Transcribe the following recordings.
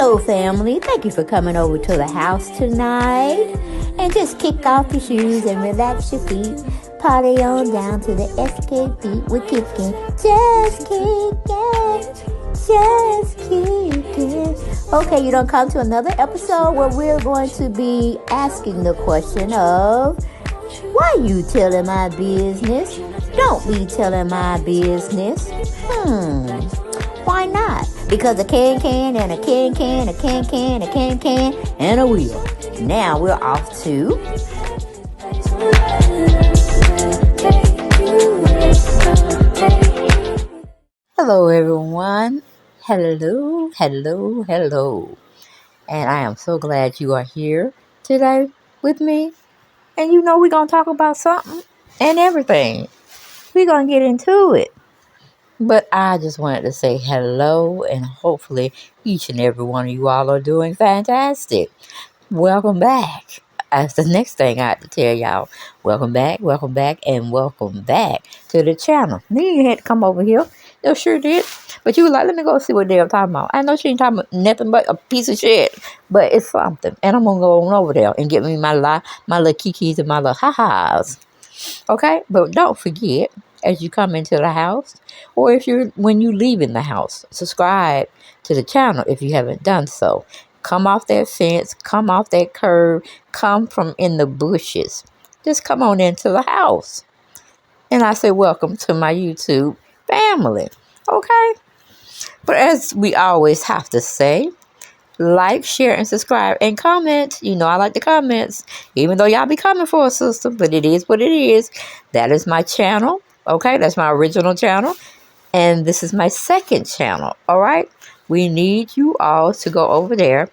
Hello, family. Thank you for coming over to the house tonight. And just kick off your shoes and relax your feet. Party on down to the SK beat. We're kicking, just kicking, just kicking. Okay, you don't come to another episode where we're going to be asking the question of, why you telling my business? Don't be telling my business. Why not? Because a can and a can, a can, and a wheel. Now we're off to... Hello, everyone. Hello. And I am so glad you are here today with me. And you know we're going to talk about something and everything. We're going to get into it. But I just wanted to say hello, and hopefully each and every one of you all are doing fantastic. Welcome back. That's the next thing I have to tell y'all. Welcome back, and welcome back to the channel. Then you had to come over here. No, sure did. But you were like, let me go see what they're talking about. I know she ain't talking about nothing but a piece of shit. But it's something. And I'm going to go on over there and get me my little kikis and my little ha-has. Okay? But don't forget, as you come into the house, or when you leave in the house, subscribe to the channel if you haven't done so. Come off that fence, come off that curb, come from in the bushes. Just come on into the house. And I say welcome to my YouTube family. Okay? But as we always have to say, like, share, and subscribe, and comment. You know I like the comments, even though y'all be coming for a sister, but it is what it is. That is my channel, okay? That's my original channel, and this is my second channel, all right? We need you all to go over there,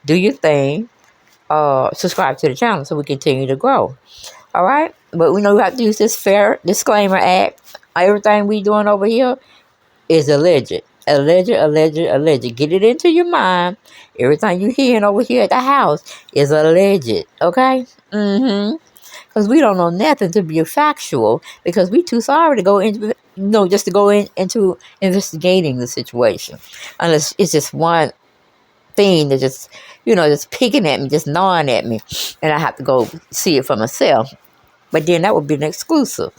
do your thing, subscribe to the channel so we continue to grow, all right? But we know we have to use this fair disclaimer act. Everything we doing over here is alleged. Alleged. Get it into your mind. Everything you hearing over here at the house is alleged. Okay? Because we don't know nothing to be factual, because we too sorry to go into, just to go into investigating the situation. Unless it's just one thing that just picking at me, just gnawing at me, and I have to go see it for myself. But then that would be an exclusive.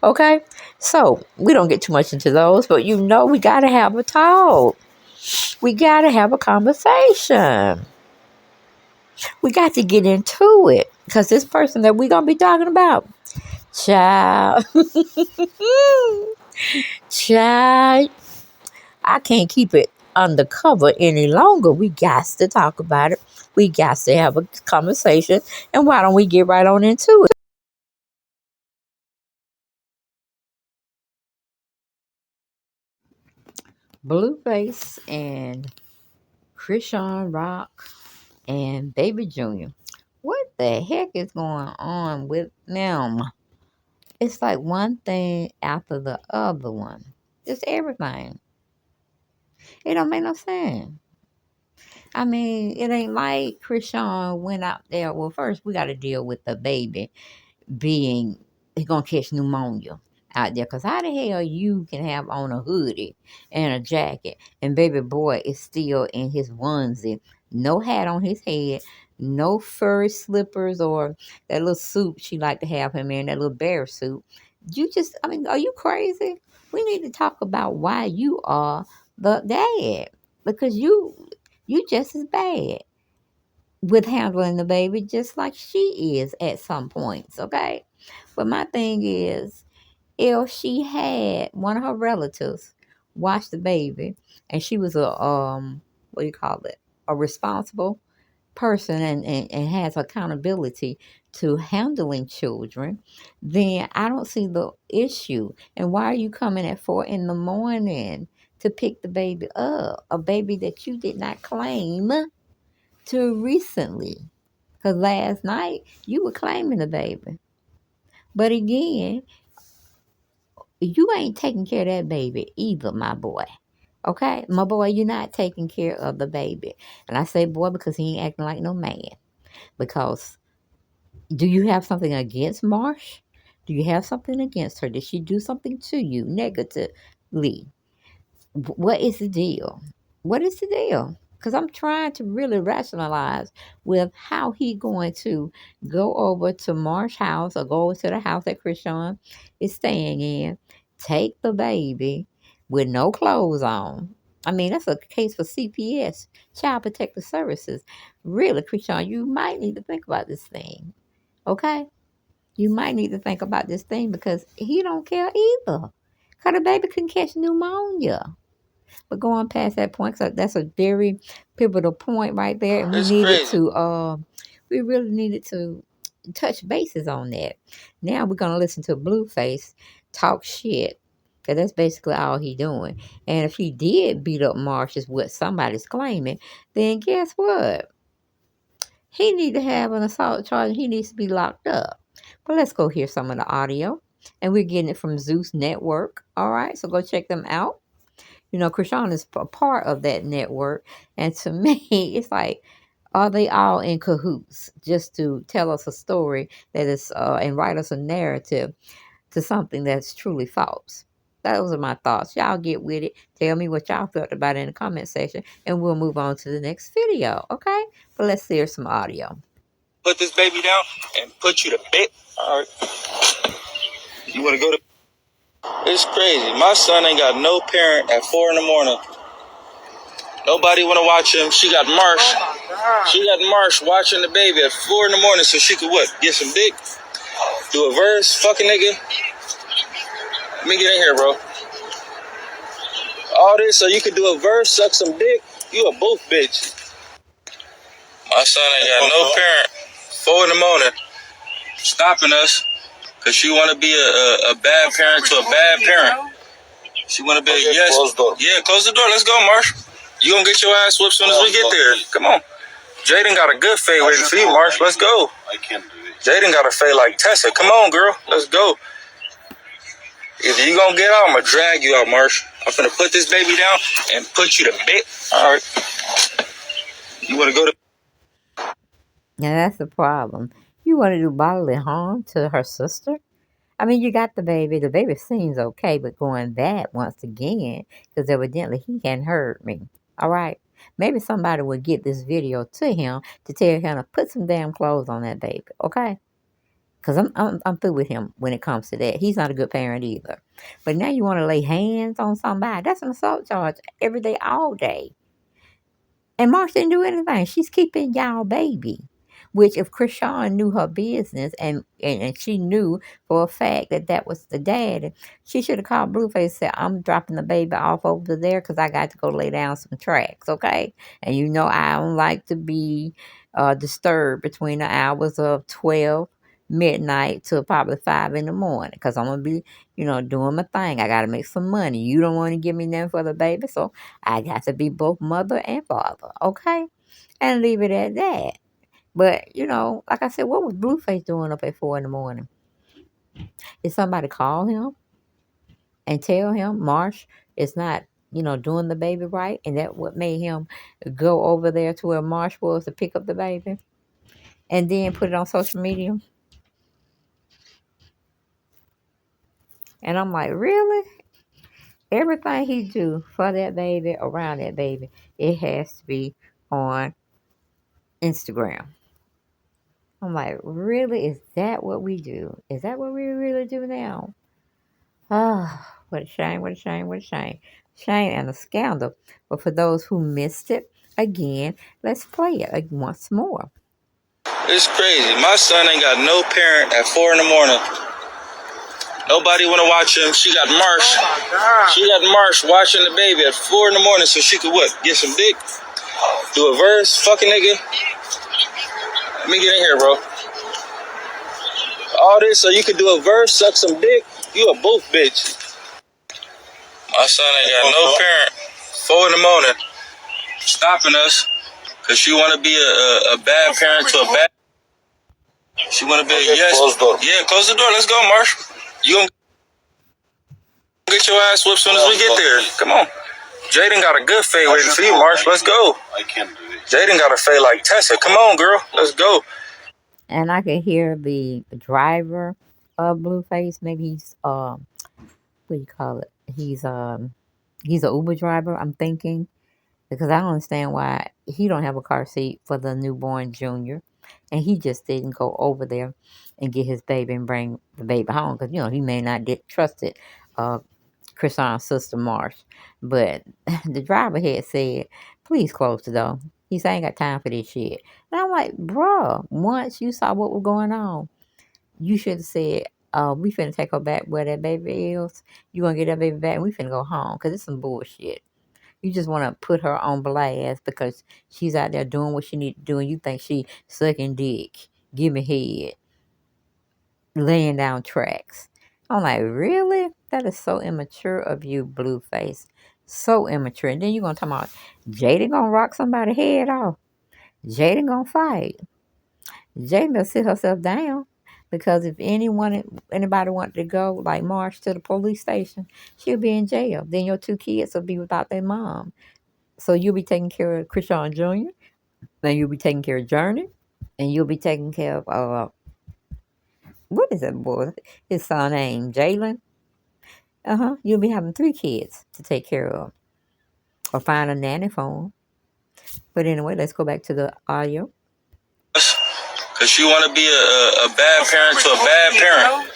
Okay? So, we don't get too much into those, but we got to have a talk. We got to have a conversation. We got to get into it, because this person that we're going to be talking about, child, I can't keep it undercover any longer. We got to talk about it. We got to have a conversation, and why don't we get right on into it? BlueFace and Chriseanrock and Baby Junior. What the heck is going on with them? It's like one thing after the other one. Just everything. It don't make no sense. I mean, it ain't like Chrisean went out there. Well, first we got to deal with the baby being, he's going to catch pneumonia out there. Because how the hell you can have on a hoodie and a jacket, and baby boy is still in his onesie, no hat on his head, no furry slippers or that little suit she like to have him in, that little bear suit. Are you crazy? We need to talk about why you are the dad. Because you just as bad with handling the baby just like she is at some points, okay? But my thing is, if she had one of her relatives watch the baby, and she was a responsible person, and has accountability to handling children, then I don't see the issue. And why are you coming at 4 a.m. to pick the baby up? A baby that you did not claim to recently. Because last night, you were claiming the baby. But again, you ain't taking care of that baby either, my boy. Okay? My boy, you're not taking care of the baby. And I say boy because he ain't acting like no man. Because do you have something against Marsh? Do you have something against her? Did she do something to you negatively? What is the deal? What is the deal? Because I'm trying to really rationalize with how he going to go over to Marsh's house or go over to the house that Chrisean is staying in, take the baby with no clothes on. I mean, that's a case for CPS, Child Protective Services. Really, Chrisean, you might need to think about this thing, okay? You might need to think about this thing because he don't care either. Because the baby can catch pneumonia. But going past that point, so that's a very pivotal point right there, and we really needed to touch bases on that. Now we're gonna listen to BlueFace talk shit, cause that's basically all he doing. And if he did beat up Marsh, is what somebody's claiming, then guess what? He need to have an assault charge. He needs to be locked up. But let's go hear some of the audio, and we're getting it from Zeus Network. All right, so go check them out. You know, Krishan is a part of that network. And to me, it's like, are they all in cahoots just to tell us a story that is, and write us a narrative to something that's truly false? Those are my thoughts. Y'all get with it. Tell me what y'all felt about it in the comment section, and we'll move on to the next video, okay? But let's hear some audio. Put this baby down and put you to bed. All right. You want to go to... It's crazy. My son ain't got no parent at 4 in the morning. Nobody want to watch him. She got Marsh. She got Marsh watching the baby at 4 in the morning so she could what? Get some dick? Do a verse? Fucking nigga? Let me get in here, bro. All this so you could do a verse, suck some dick? You a boof bitch. My son ain't got no parent. 4 in the morning. Stopping us. Because she want to be a bad parent to a bad parent. She want to be a yes. Close the door. Yeah, close the door. Let's go, Marsh. You going to get your ass whooped as soon as we get there. Come on. Jaden got a good fade waiting for you, Marsh. Let's go. I can't do it. Jaden got a fade like Tessa. Come on, girl. Let's go. If you going to get out, I'm going to drag you out, Marsh. I'm going to put this baby down and put you to bed. All right. You want to go to... Now that's the problem. You want to do bodily harm to her sister? I mean, you got the baby. The baby seems okay, but going back once again, because evidently he hadn't heard me. All right? Maybe somebody will get this video to him to tell him to put some damn clothes on that baby, okay? Because I'm through with him when it comes to that. He's not a good parent either. But now you want to lay hands on somebody. That's an assault charge every day, all day. And Marsh didn't do anything. She's keeping y'all baby. Which if Chrisean knew her business and she knew for a fact that that was the dad, she should have called BlueFace and said, I'm dropping the baby off over there because I got to go lay down some tracks, okay? And you know I don't like to be disturbed between the hours of 12 midnight to probably 5 in the morning because I'm going to be, doing my thing. I got to make some money. You don't want to give me nothing for the baby, so I got to be both mother and father, okay? And leave it at that. But, like I said, what was BlueFace doing up at 4 in the morning? Did somebody call him and tell him Marsh is not, doing the baby right? And that what made him go over there to where Marsh was to pick up the baby? And then put it on social media? And I'm like, really? Everything he do for that baby, around that baby, it has to be on Instagram. I'm like, really? Is that what we do? Is that what we really do now? Ah, what a shame, what a shame, what a shame. Shame and a scandal. But for those who missed it, again, let's play it once more. It's crazy. My son ain't got no parent at 4 in the morning. Nobody want to watch him. She got Marsh. She got Marsh watching the baby at 4 in the morning so she could what? Get some dick? Do a verse? Fucking nigga? Let me get in here, bro. All this so you could do a verse, suck some dick? You a boof bitch. My son ain't got no parent. 4 in the morning. Stopping us. Because she want to be a bad parent to a bad... She want to be a yes. Close the door. Yeah, close the door. Let's go, Marsh. You gonna get your ass whooped as soon as we get there. Come on. Jaden got a good fade waiting for you, Marsh. Let's go. I can't do it. Jaden got a fade like Tessa. Come on, girl. Let's go. And I can hear the driver of BlueFace. Maybe he's what do you call it? He's an Uber driver, I'm thinking. because I don't understand why he don't have a car seat for the newborn junior, and he just didn't go over there and get his baby and bring the baby home because he may not get trusted. Chrisean's sister Marsh, but the driver had said, "Please close the door." He said, "I ain't got time for this shit." And I'm like, "Bruh, once you saw what was going on, you should have said." We finna take her back where that baby is. You gonna get that baby back and we finna go home. Cause it's some bullshit. You just want to put her on blast because she's out there doing what she need to do, and you think she sucking dick, giving head, laying down tracks. I'm like, really? That is so immature of you, BlueFace. So immature. And then you're gonna talk about Jada gonna rock somebody's head off. Jada gonna fight. Jada gonna sit herself down. Because if anybody wanted to go, like Marsh, to the police station, she'll be in jail. Then your two kids will be without their mom. So you'll be taking care of Chrisean Jr., then you'll be taking care of Journey, and you'll be taking care of, what is that boy? His son name, Jalen. You'll be having 3 kids to take care of, or find a nanny for him. But anyway, let's go back to the audio. Because she want to be a bad parent to a bad parent.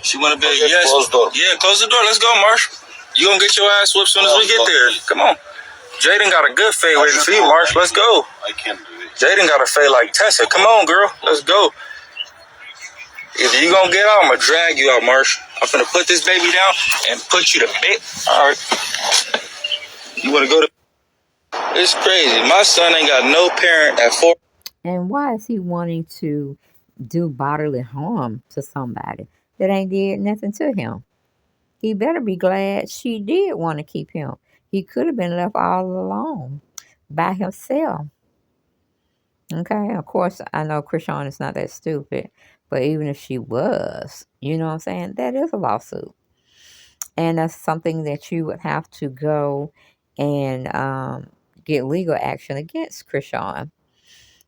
She want to be a yes. Close the door. Yeah, close the door. Let's go, Marsh. You gonna get your ass whooped as soon as we get there. Come on. Jaden got a good fade waiting for you, Marsh. Let's go. I can't do it. Jaden got a fade like Tessa. Come on, girl. Let's go. If you gonna get out, I'm gonna drag you out, Marsh. I'm gonna put this baby down and put you to bed. All right. You wanna go to... It's crazy. My son ain't got no parent at 4. And why is he wanting to do bodily harm to somebody that ain't did nothing to him? He better be glad she did want to keep him. He could have been left all alone by himself. Okay, of course, I know Chrisean is not that stupid, but even if she was, you know what I'm saying, that is a lawsuit. And that's something that you would have to go and get legal action against Chrisean.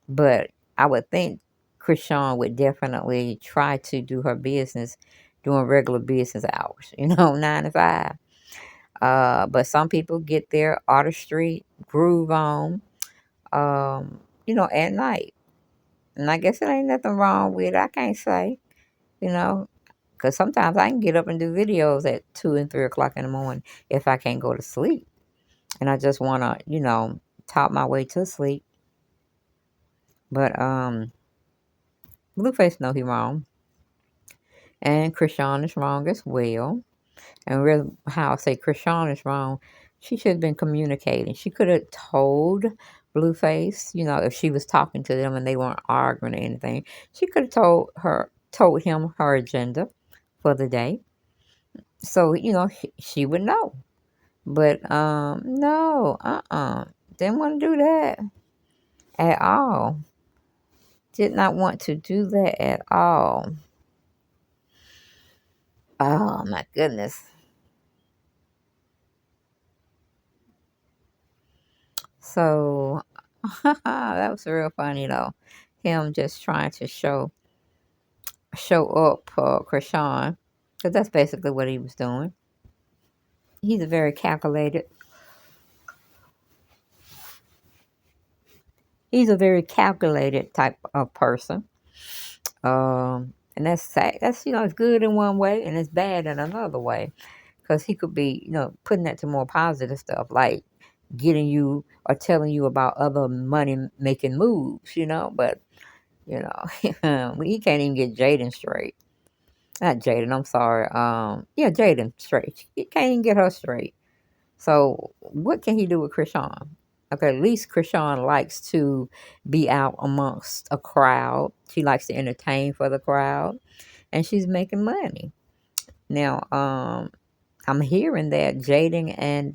But I would think Chrisean would definitely try to do her business during regular business hours, 9 to 5. But some people get their artistry groove on, at night. And I guess it ain't nothing wrong with it. I can't say, because sometimes I can get up and do videos at 2 and 3 o'clock in the morning if I can't go to sleep. And I just want to, talk my way to sleep. But BlueFace know he wrong. And Chrisean is wrong as well. And really, how I say Chrisean is wrong, she should have been communicating. She could have told BlueFace, if she was talking to them and they weren't arguing or anything, she could have told him her agenda for the day. So, she would know. But no, didn't want to do that at all. Did not want to do that at all. Oh my goodness. So that was real funny though. Him just trying to show up Chrisean, because that's basically what he was doing. He's a very calculated. He's a very calculated type of person. And that's it's good in one way and it's bad in another way, because he could be putting that to more positive stuff, like getting you or telling you about other money making moves, but he can't even get Jaden straight. Not Jaden, I'm sorry. Jaden straight. He can't even get her straight. So what can he do with Chrisean? Okay, at least Chrisean likes to be out amongst a crowd. She likes to entertain for the crowd, and she's making money. Now, I'm hearing that Jaden and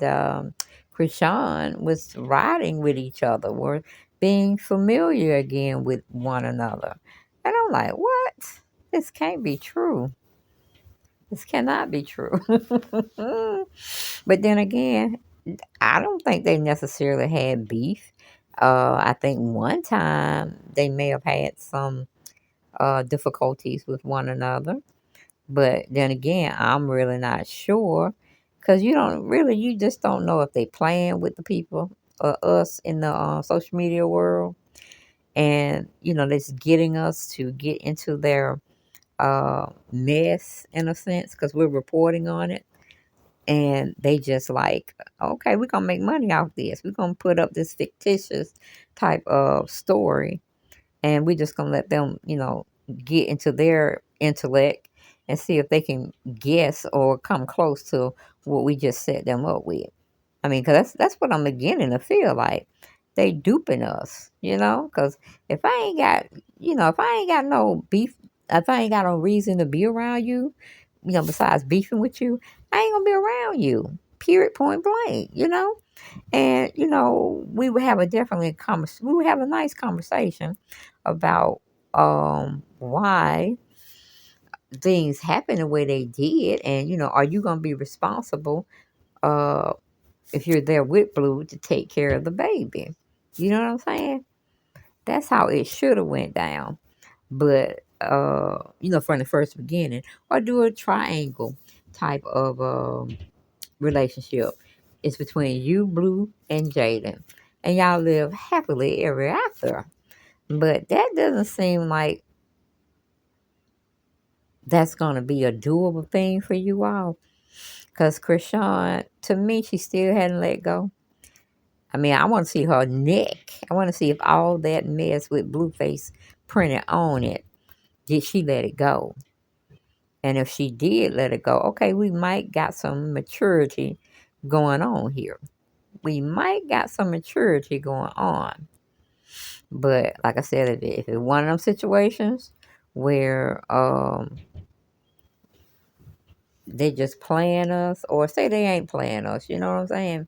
Chrisean was riding with each other, were being familiar again with one another. And I'm like, what? This can't be true. This cannot be true. But then again, I don't think they necessarily had beef. I think one time they may have had some difficulties with one another. But then again, I'm really not sure, because you just don't know if they playing with the people us in the social media world, and that's getting us to get into their mess in a sense because we're reporting on it, and they just like, okay, we're gonna make money off this. We're gonna put up this fictitious type of story, and we're just gonna let them, get into their intellect and see if they can guess or come close to what we just set them up with. I mean, because that's what I'm beginning to feel like. They duping us, because if I ain't got, if I ain't got no beef, if I ain't got no reason to be around you, besides beefing with you, I ain't gonna be around you. Period, point blank, And, we would have we would have a nice conversation about why things happen the way they did, and are you gonna be responsible uh if you're there with Blue to take care of the baby? You know what I'm saying? That's how it should have went down. But from the first beginning, or do a triangle type of relationship. It's between you, Blue, and Jaden, and y'all live happily ever after. But that doesn't seem like that's gonna be a doable thing for you all. Cause Krishan, to me, she still hadn't let go. I mean, I want to see her neck. I want to see if all that mess with BlueFace printed on it, did she let it go? And if she did let it go, okay, we might got some maturity going on here. We might got some maturity going on. But like I said, if it's one of them situations where they just playing us, or say they ain't playing us, you know what I'm saying?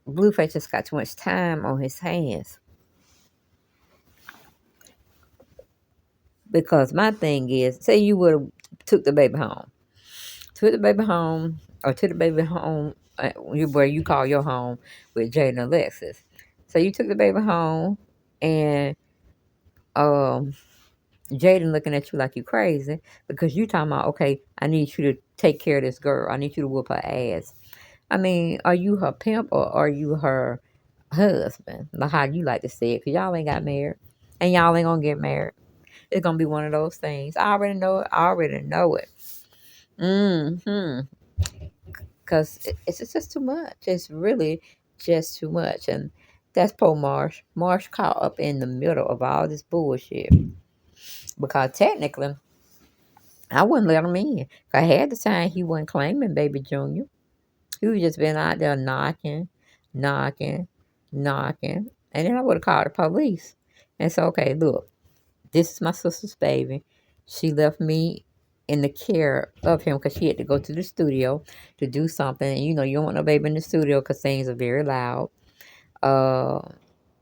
Blueface just got too much time on his hands. Because my thing is, say you would have took the baby home. Took the baby home, or took the baby home where you call your home with Jada and Alexis. So you took the baby home, and um, Jaden looking at you like you crazy because you talking about, okay, I need you to take care of this girl. I need you to whoop her ass. I mean, are you her pimp or are you her husband? Like how you like to say it, because y'all ain't got married and y'all ain't gonna get married. It's gonna be one of those things. I already know it. I already know it. Mm-hmm. Because it's just too much. It's really just too much. And that's poor Marsh. Marsh caught up in the middle of all this bullshit. Because technically, I wouldn't let him in. I had the time he wasn't claiming baby Junior. He was just been out there knocking, knocking, knocking. And then I would have called the police and said, okay, look, this is my sister's baby. She left me in the care of him because she had to go to the studio to do something. And, you don't want no baby in the studio because things are very loud. Uh,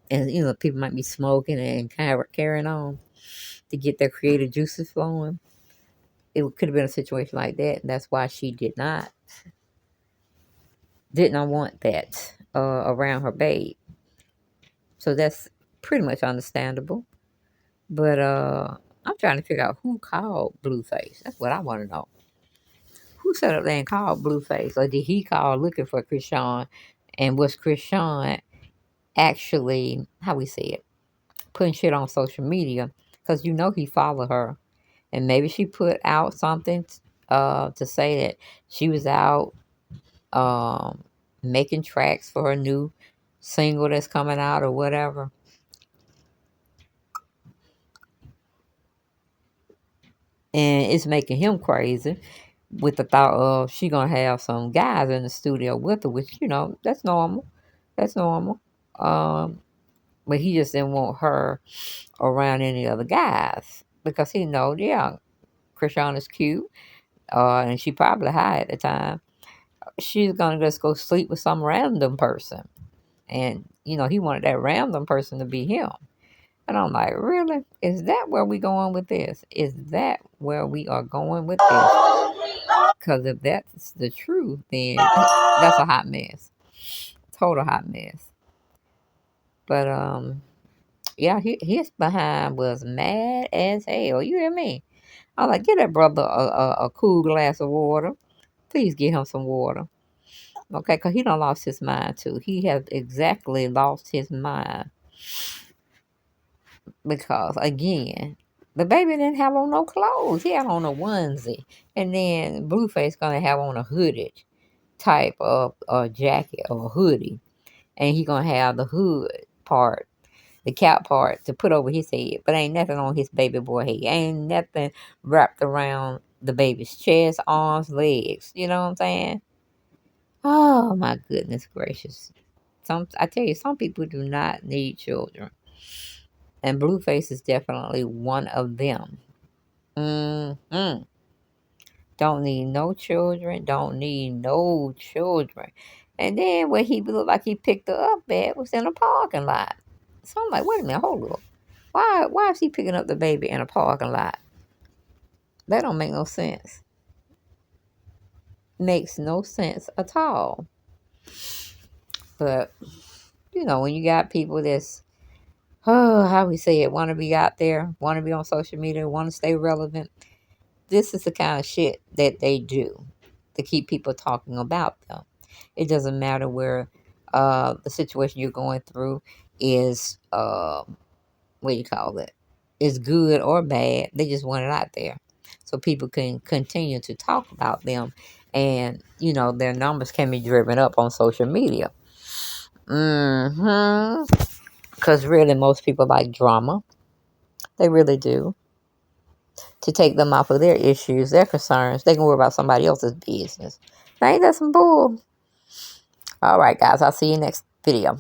and, people might be smoking and kind of carrying on to get their creative juices flowing. It could have been a situation like that. And that's why she didn't want that around her babe. So that's pretty much understandable. But I'm trying to figure out who called Blueface. That's what I want to know. Who sat up there and called Blueface? Or did he call looking for Chrisean? And was Chrisean actually, how we say it, putting shit on social media? Because he followed her. And maybe she put out something to say that she was out um, making tracks for her new single that's coming out or whatever. And it's making him crazy with the thought of she gonna have some guys in the studio with her, which that's normal. That's normal. Um, but he just didn't want her around any other guys because he know, yeah, Krishan is cute, and she probably high at the time. She's gonna just go sleep with some random person, and he wanted that random person to be him. And I'm like, really? Is that where we going with this? Is that where we are going with this? Because if that's the truth, then that's a hot mess. Total hot mess. But yeah, his behind was mad as hell. You hear me? I'm like, get that brother a cool glass of water. Please get him some water. Okay, because he done lost his mind too. He has exactly lost his mind. Because, again, the baby didn't have on no clothes. He had on a onesie. And then BlueFace going to have on a hooded type of jacket or hoodie. And he going to have the hood part, the cap part, to put over his head. But ain't nothing on his baby boy head. Ain't nothing wrapped around the baby's chest, arms, legs. You know what I'm saying? Oh, my goodness gracious. I tell you, some people do not need children. And BlueFace is definitely one of them. Mm-hmm. Don't need no children. Don't need no children. And then where he looked like he picked her up at was in a parking lot. So I'm like, wait a minute, hold up. Why is he picking up the baby in a parking lot? That don't make no sense. Makes no sense at all. But, when you got people that's, how we say it, want to be out there, want to be on social media, want to stay relevant, this is the kind of shit that they do to keep people talking about them. It doesn't matter where the situation you're going through is, what do you call it, is good or bad. They just want it out there so people can continue to talk about them. And, their numbers can be driven up on social media. Because really, most people like drama. They really do. To take them off of their issues, their concerns. They can worry about somebody else's business. Now, ain't that some bull? All right, guys. I'll see you next video.